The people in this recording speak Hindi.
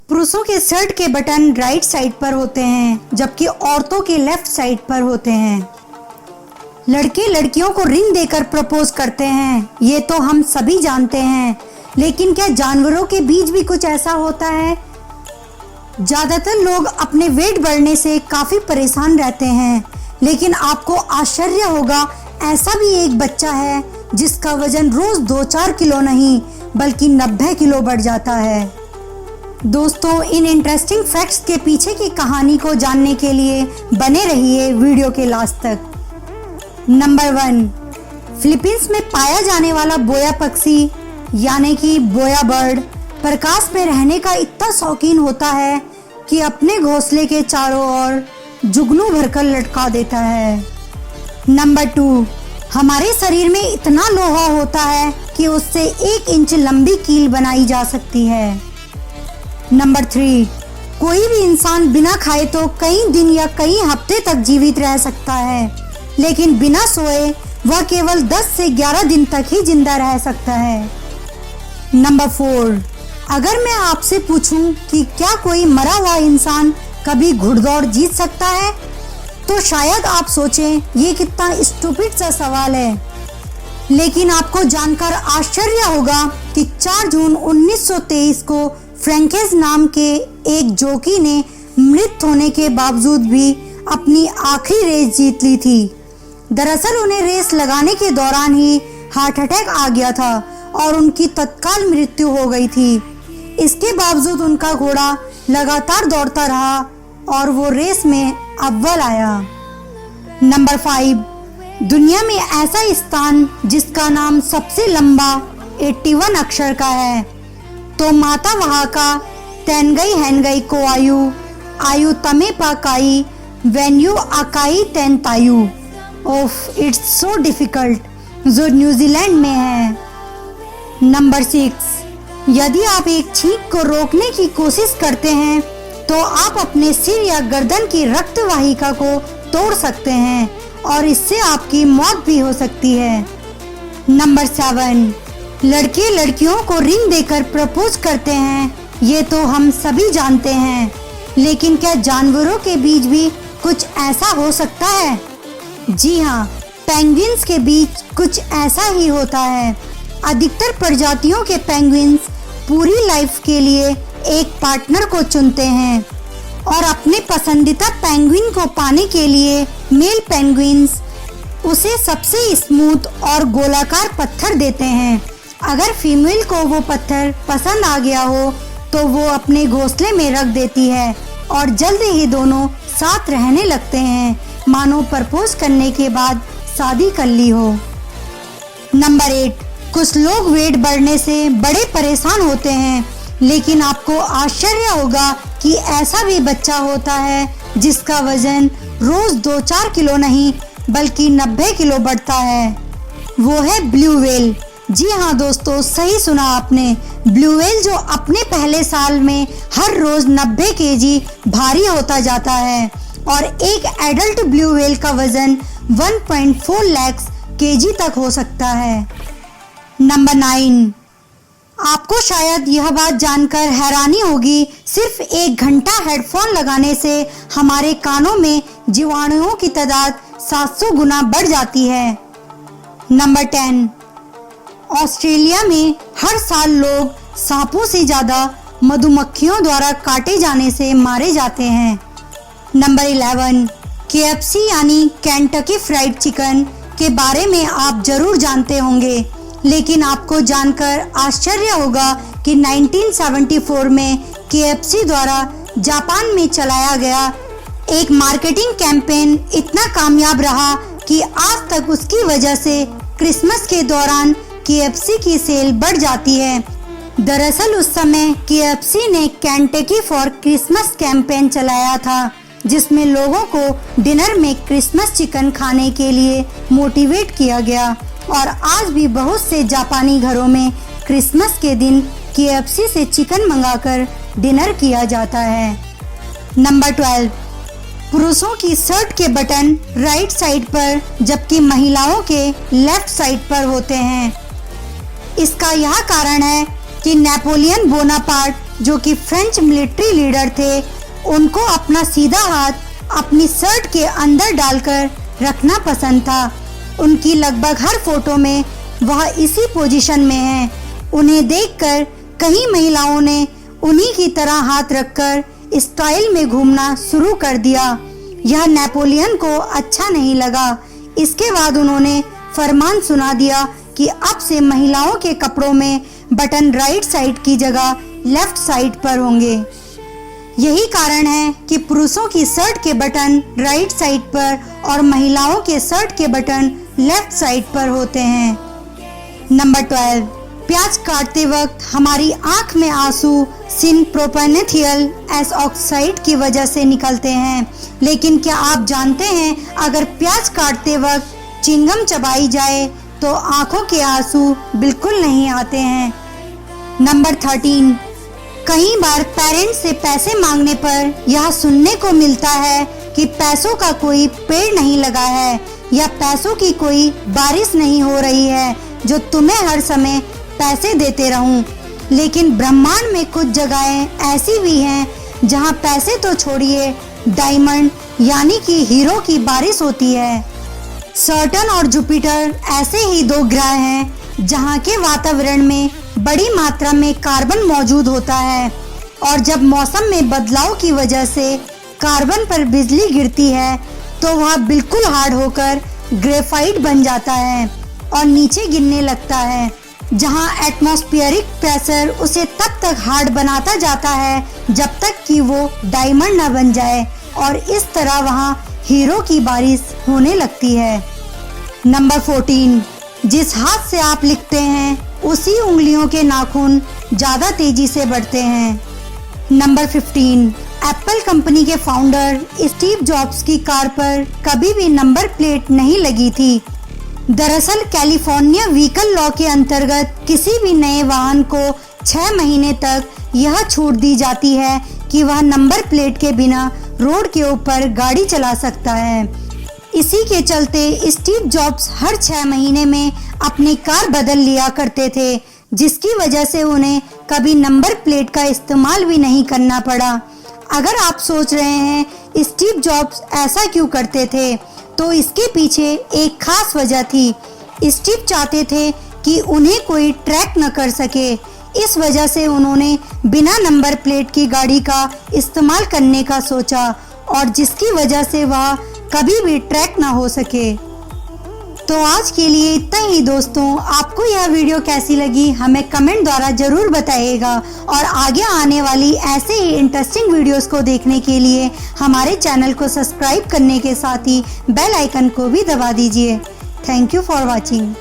पुरुषों के शर्ट के बटन राइट साइड पर होते हैं, जबकि औरतों के लेफ्ट साइड पर होते हैं। लड़के लड़कियों को रिंग देकर प्रपोज करते हैं, ये तो हम सभी जानते हैं, लेकिन क्या जानवरों के बीच भी कुछ ऐसा होता है? ज्यादातर लोग अपने वेट बढ़ने से काफी परेशान रहते हैं, लेकिन आपको आश्चर्य होगा, ऐसा भी एक बच्चा है जिसका वजन रोज 2-4 किलो नहीं बल्कि 90 किलो बढ़ जाता है। दोस्तों, इन इंटरेस्टिंग फैक्ट्स के पीछे की कहानी को जानने के लिए बने रहिए वीडियो के लास्ट तक। नंबर 1, फिलीपींस में पाया जाने वाला बोया पक्षी यानी कि बोया बर्ड प्रकाश में रहने का इतना शौकीन होता है कि अपने घोंसले के चारों ओर जुगनू भरकर लटका देता है। नंबर 2, हमारे शरीर में इतना लोहा होता है कि उससे 1 इंच लंबी कील बनाई जा सकती है। नंबर 3, कोई भी इंसान बिना खाए तो कई दिन या कई हफ्ते तक जीवित रह सकता है, लेकिन बिना सोए वह केवल 10 से 11 दिन तक ही जिंदा रह सकता है। नंबर 4, अगर मैं आपसे पूछूं कि क्या कोई मरा हुआ इंसान कभी घुड़दौड़ जीत सकता है, तो शायद आप सोचें ये कितना स्टूपिड सा सवाल है, लेकिन आपको जानकर आश्चर्य होगा कि 4 जून 1923 को फ्रैंकेस नाम के एक जॉकी ने मृत होने के बावजूद भी अपनी आखिरी रेस जीत ली थी। दरअसल उन्हें रेस लगाने के दौरान ही हार्ट अटैक आ गया था और उनकी तत्काल मृत्यु हो गई थी। इसके बावजूद उनका घोड़ा लगातार दौड़ता रहा और वो रेस में अव्वल आया। नंबर 5, दुनिया में ऐसा स्थान जिसका नाम सबसे लंबा 81 अक्षर का है, तो माता वहाँ का तेनगई हैनगई को आयु तमे पाकाई वेन्यू अकाई तेन तायु। ओफ, इट्स सो डिफिकल्ट, जो न्यूजीलैंड में है। नंबर 6, यदि आप एक छींक को रोकने की कोशिश करते हैं तो आप अपने सिर या गर्दन की रक्त वाहिका को तोड़ सकते हैं और इससे आपकी मौत भी हो सकती है। नंबर 7, लड़के लड़कियों को रिंग देकर प्रपोज करते हैं, ये तो हम सभी जानते हैं, लेकिन क्या जानवरों के बीच भी कुछ ऐसा हो सकता है? जी हाँ, पेंगुइन्स के बीच कुछ ऐसा ही होता है। अधिकतर प्रजातियों के पेंगुइन्स पूरी लाइफ के लिए एक पार्टनर को चुनते हैं और अपने पसंदीदा पेंगुइन को पाने के लिए मेल पेंगुइन्स उसे सबसे स्मूथ और गोलाकार पत्थर देते हैं। अगर फीमेल को वो पत्थर पसंद आ गया हो तो वो अपने घोंसले में रख देती है और जल्द ही दोनों साथ रहने लगते हैं, मानो प्रपोज करने के बाद शादी कर ली हो। नंबर 8, कुछ लोग वेट बढ़ने से बड़े परेशान होते हैं, लेकिन आपको आश्चर्य होगा कि ऐसा भी बच्चा होता है जिसका वजन रोज 2-4 किलो नहीं बल्कि 90 किलो बढ़ता है। वो है ब्लू व्हेल। जी हाँ दोस्तों, सही सुना आपने। ब्लू व्हेल जो अपने पहले साल में हर रोज 90 केजी भारी होता जाता है और एक एडल्ट ब्लू व्हेल का वजन 1.4 लाख केजी तक हो सकता है। नंबर 9, आपको शायद यह बात जानकर हैरानी होगी, सिर्फ 1 घंटा हेडफोन लगाने से हमारे कानों में जीवाणुओं की तादाद 700 गुना बढ़ जाती है। नंबर 10, ऑस्ट्रेलिया में हर साल लोग सांपों से ज्यादा मधुमक्खियों द्वारा काटे जाने से मारे जाते हैं। नंबर 11, KFC यानी केंटकी फ्राइड चिकन के बारे में आप जरूर जानते होंगे, लेकिन आपको जानकर आश्चर्य होगा कि 1974 में KFC द्वारा जापान में चलाया गया एक मार्केटिंग कैंपेन इतना कामयाब रहा कि आज तक उसकी वजह से क्रिसमस के दौरान KFC की सेल बढ़ जाती है। दरअसल उस समय KFC ने केंटकी फॉर क्रिसमस कैंपेन चलाया था, जिसमें लोगों को डिनर में क्रिसमस चिकन खाने के लिए मोटिवेट किया गया और आज भी बहुत से जापानी घरों में क्रिसमस के दिन KFC से चिकन मंगाकर डिनर किया जाता है। नंबर 12, पुरुषों की शर्ट के बटन राइट साइड पर जबकि महिलाओं के लेफ्ट साइड पर होते हैं। इसका यह कारण है कि नेपोलियन बोनापार्ट जो कि फ्रेंच मिलिट्री लीडर थे, उनको अपना सीधा हाथ अपनी शर्ट के अंदर डालकर रखना पसंद था। उनकी लगभग हर फोटो में वह इसी पोजीशन में हैं। उन्हें देखकर कई महिलाओं ने उन्हीं की तरह हाथ रखकर स्टाइल में घूमना शुरू कर दिया। यह नेपोलियन को अच्छा नहीं लगा। इसके बाद उन्होंने फरमान सुना दिया कि अब से महिलाओं के कपड़ों में बटन राइट साइड की जगह लेफ्ट साइड पर होंगे। यही कारण है कि पुरुषों की शर्ट के बटन राइट साइड पर और महिलाओं के शर्ट के बटन लेफ्ट साइड पर होते हैं। नंबर 12, प्याज काटते वक्त हमारी आंख में आंसू सिनप्रोपेनेथियल एस ऑक्साइड की वजह से निकलते हैं। लेकिन क्या आप जानते हैं, अगर प्याज काटते वक्त चिंगम चबाई जाए तो आंखों के आंसू बिल्कुल नहीं आते हैं। नंबर 13, कई बार पेरेंट्स से पैसे मांगने पर यह सुनने को मिलता है कि पैसों का कोई पेड़ नहीं लगा है या पैसों की कोई बारिश नहीं हो रही है जो तुम्हें हर समय पैसे देते रहूं। लेकिन ब्रह्मांड में कुछ जगहें ऐसी भी हैं जहां पैसे तो छोड़िए, डायमंड यानी कि हीरो की बारिश होती है। सैटर्न और जुपिटर ऐसे ही दो ग्रह हैं जहां के वातावरण में बड़ी मात्रा में कार्बन मौजूद होता है और जब मौसम में बदलाव की वजह से कार्बन पर बिजली गिरती है तो वह बिल्कुल हार्ड होकर ग्रेफाइट बन जाता है और नीचे गिरने लगता है, जहां एटमॉस्फेरिक प्रेशर उसे तब तक हार्ड बनाता जाता है जब तक कि वो डायमंड न बन जाए और इस तरह वहां हीरो की बारिश होने लगती है। नंबर 14, जिस हाथ से आप लिखते हैं उसी उंगलियों के नाखून ज्यादा तेजी से बढ़ते हैं। नंबर 15, एप्पल कंपनी के फाउंडर स्टीव जॉब्स की कार पर कभी भी नंबर प्लेट नहीं लगी थी। दरअसल कैलिफोर्निया व्हीकल लॉ के अंतर्गत किसी भी नए वाहन को 6 महीने तक यह छूट दी जाती है कि वह नंबर प्लेट के बिना रोड के ऊपर गाड़ी चला सकता है। इसी के चलते स्टीव जॉब्स हर 6 महीने में अपनी कार बदल लिया करते थे, जिसकी वजह से उन्हें कभी नंबर प्लेट का इस्तेमाल भी नहीं करना पड़ा। अगर आप सोच रहे हैं स्टीव जॉब्स ऐसा क्यों करते थे, तो इसके पीछे एक खास वजह थी। स्टीव चाहते थे कि उन्हें कोई ट्रैक न कर सके। इस वजह से उन्होंने बिना नंबर प्लेट की गाड़ी का इस्तेमाल करने का सोचा और जिसकी वजह से वह कभी भी ट्रैक ना हो सके। तो आज के लिए इतना ही दोस्तों। आपको यह वीडियो कैसी लगी हमें कमेंट द्वारा जरूर बताइएगा और आगे आने वाली ऐसे ही इंटरेस्टिंग वीडियोस को देखने के लिए हमारे चैनल को सब्सक्राइब करने के साथ ही बेल आइकन को भी दबा दीजिए। Thank you for watching.